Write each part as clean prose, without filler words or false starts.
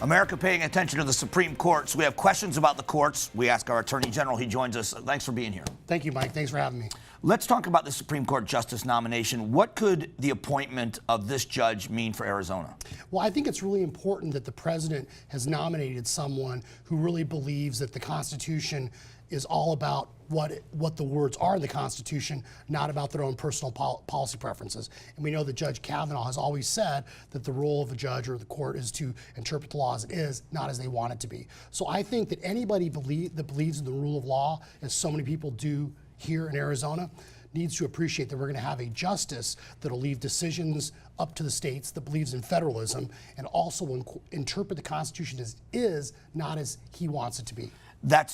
America paying attention to the Supreme Court. So we have questions about the courts. We ask our Attorney General. He joins us. Thanks for being here. Thank you, Mike. Thanks for having me. Let's talk about the Supreme Court justice nomination. What could the appointment of this judge mean for Arizona? Well, I think it's really important that the president has nominated someone who really believes that the Constitution is all about what the words are in the Constitution, not about their own personal policy preferences. And we know that Judge Kavanagh has always said that the role of a judge or the court is to interpret the law as it is, not as they want it to be. So I think that anybody that believes in the rule of law, as so many people do here in Arizona, needs to appreciate that we're going to have a justice that'll leave decisions up to the states, that believes in federalism, and also interpret the Constitution as is, not as he wants it to be. That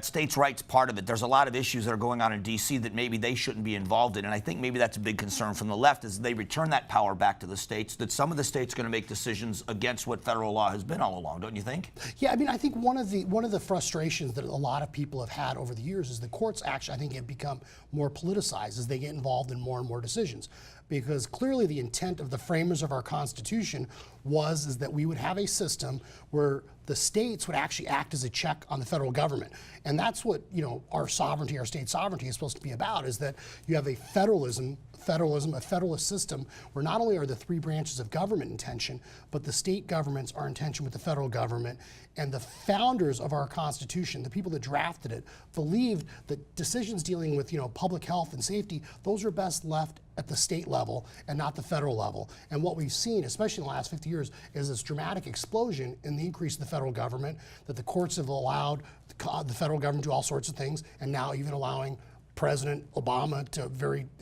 states' rights part of it. There's a lot of issues that are going on in D.C. that maybe they shouldn't be involved in, and I think maybe that's a big concern from the left as they return that power back to the states, that some of the states are going to make decisions against what federal law has been all along, don't you think? Yeah, I mean, I think one of the frustrations that a lot of people have had over the years is the courts actually, I think, have become more politicized as they get involved in more and more decisions. Because clearly the intent of the framers of our Constitution is that we would have a system where the states would actually act as a check on the federal government. And that's what, our sovereignty, our state sovereignty is supposed to be about, is that you have a federalism, a federalist system where not only are the three branches of government in tension, but the state governments are in tension with the federal government. And the founders of our Constitution, the people that drafted it, believed that decisions dealing with, public health and safety, those are best left at the state level and not the federal level. And what we've seen, especially in the last 50 years, is this dramatic explosion in the increase of the federal government, that the courts have allowed the federal government to do all sorts of things, and now even allowing President Obama to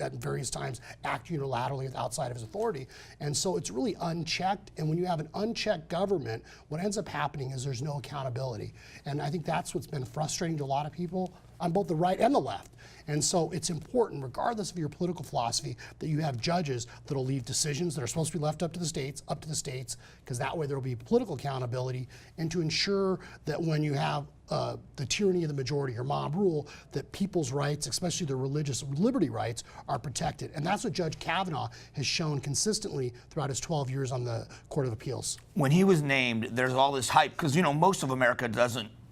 at various times act unilaterally outside of his authority. And so it's really unchecked. And when you have an unchecked government, what ends up happening is there's no accountability. And I think that's what's been frustrating to a lot of people on both the right and the left. And so it's important, regardless of your political philosophy, that you have judges that'll leave decisions that are supposed to be left up to the states, because that way there'll be political accountability, and to ensure that when you have the tyranny of the majority or mob rule, that people's rights, especially their religious liberty rights, are protected. And that's what Judge Kavanagh has shown consistently throughout his 12 years on the Court of Appeals. When he was named, there's all this hype, because most of America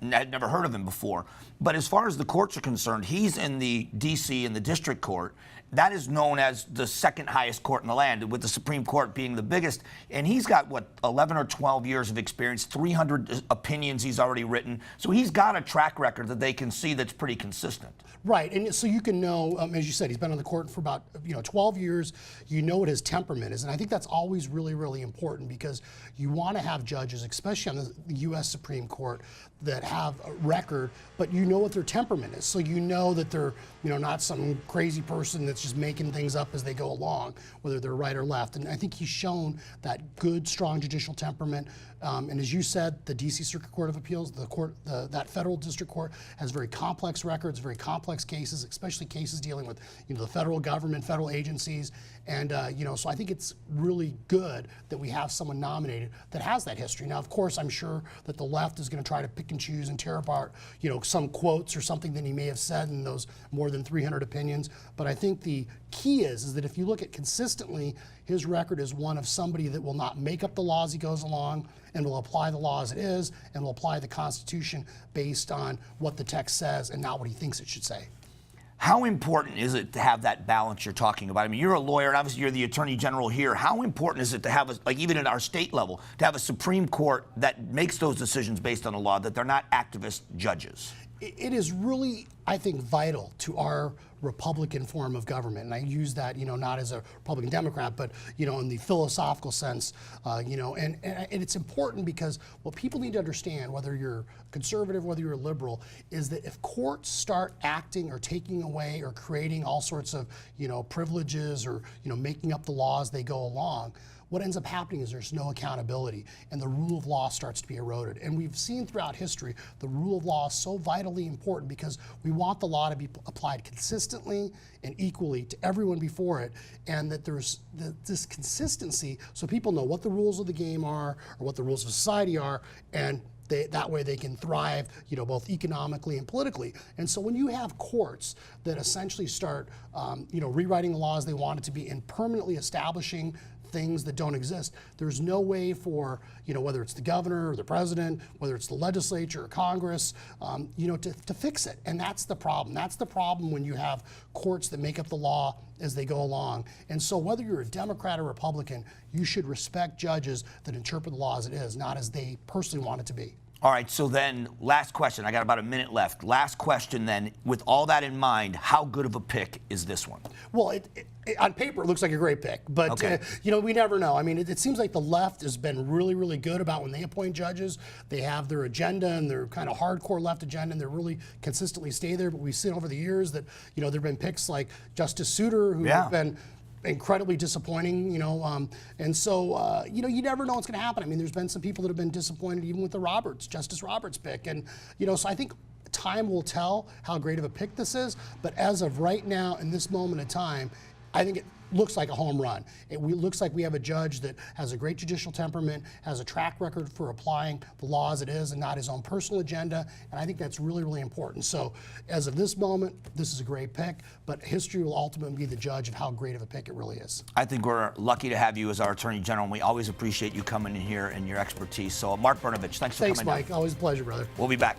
had never heard of him before. But as far as the courts are concerned, he's in the D.C. and the district court. That is known as the second highest court in the land, with the Supreme Court being the biggest. And he's got, 11 or 12 years of experience, 300 opinions he's already written. So he's got a track record that they can see that's pretty consistent. Right, and so you can know, as you said, he's been on the court for about 12 years. You know what his temperament is, and I think that's always really, really important, because you want to have judges, especially on the U.S. Supreme Court, that have a record, but you know what their temperament is. So you know that they're not some crazy person that's just making things up as they go along, whether they're right or left. And I think he's shown that good, strong judicial temperament. And as you said, the D.C. Circuit Court of Appeals, that federal district court, has very complex records, very complex cases, especially cases dealing with the federal government, federal agencies. And so I think it's really good that we have someone nominated that has that history. Now, of course, I'm sure that the left is going to try to pick and choose and tear apart some quotes or something that he may have said in those more than 300 opinions. But I think the key is that if you look at consistently, his record is one of somebody that will not make up the laws he goes along, and will apply the law as it is, and will apply the Constitution based on what the text says and not what he thinks it should say. How important is it to have that balance you're talking about? I mean, you're a lawyer, and obviously you're the Attorney General here. How important is it to have, even at our state level, to have a Supreme Court that makes those decisions based on the law, that they're not activist judges? It is really, I think, vital to our Republican form of government. And I use that, not as a Republican Democrat, but, in the philosophical sense, and it's important, because what people need to understand, whether you're conservative, whether you're liberal, is that if courts start acting or taking away or creating all sorts of, privileges or, making up the laws they go along, what ends up happening is there's no accountability, and the rule of law starts to be eroded. And we've seen throughout history the rule of law is so vitally important, because we want the law to be applied consistently and equally to everyone before it, and that there's this consistency so people know what the rules of the game are or what the rules of society are, and that way they can thrive, both economically and politically. And so when you have courts that essentially start, rewriting the laws they want it to be and permanently establishing things that don't exist. There's no way for, whether it's the governor or the president, whether it's the legislature or Congress, to fix it. And that's the problem. That's the problem when you have courts that make up the law as they go along. And so whether you're a Democrat or Republican, you should respect judges that interpret the law as it is, not as they personally want it to be. All right, so then last question. I got about a minute left. Last question then, with all that in mind, how good of a pick is this one? Well, on paper, it looks like a great pick, but okay. We never know. I mean, it seems like the left has been really, really good about when they appoint judges. They have their agenda and their kind of hardcore left agenda, and they really consistently stay there. But we've seen over the years that there've been picks like Justice Souter, who have been incredibly disappointing, and so you never know what's going to happen. I mean, there's been some people that have been disappointed even with the Justice Roberts pick, and so I think time will tell how great of a pick this is. But as of right now, in this moment in time, I think it looks like a home run. It looks like we have a judge that has a great judicial temperament, has a track record for applying the law as it is and not his own personal agenda, and I think that's really, really important. So as of this moment, this is a great pick, but history will ultimately be the judge of how great of a pick it really is. I think we're lucky to have you as our Attorney General, and we always appreciate you coming in here and your expertise. So Mark Brnovich, thanks for coming Thanks, Mike. down. Always a pleasure, brother. We'll be back.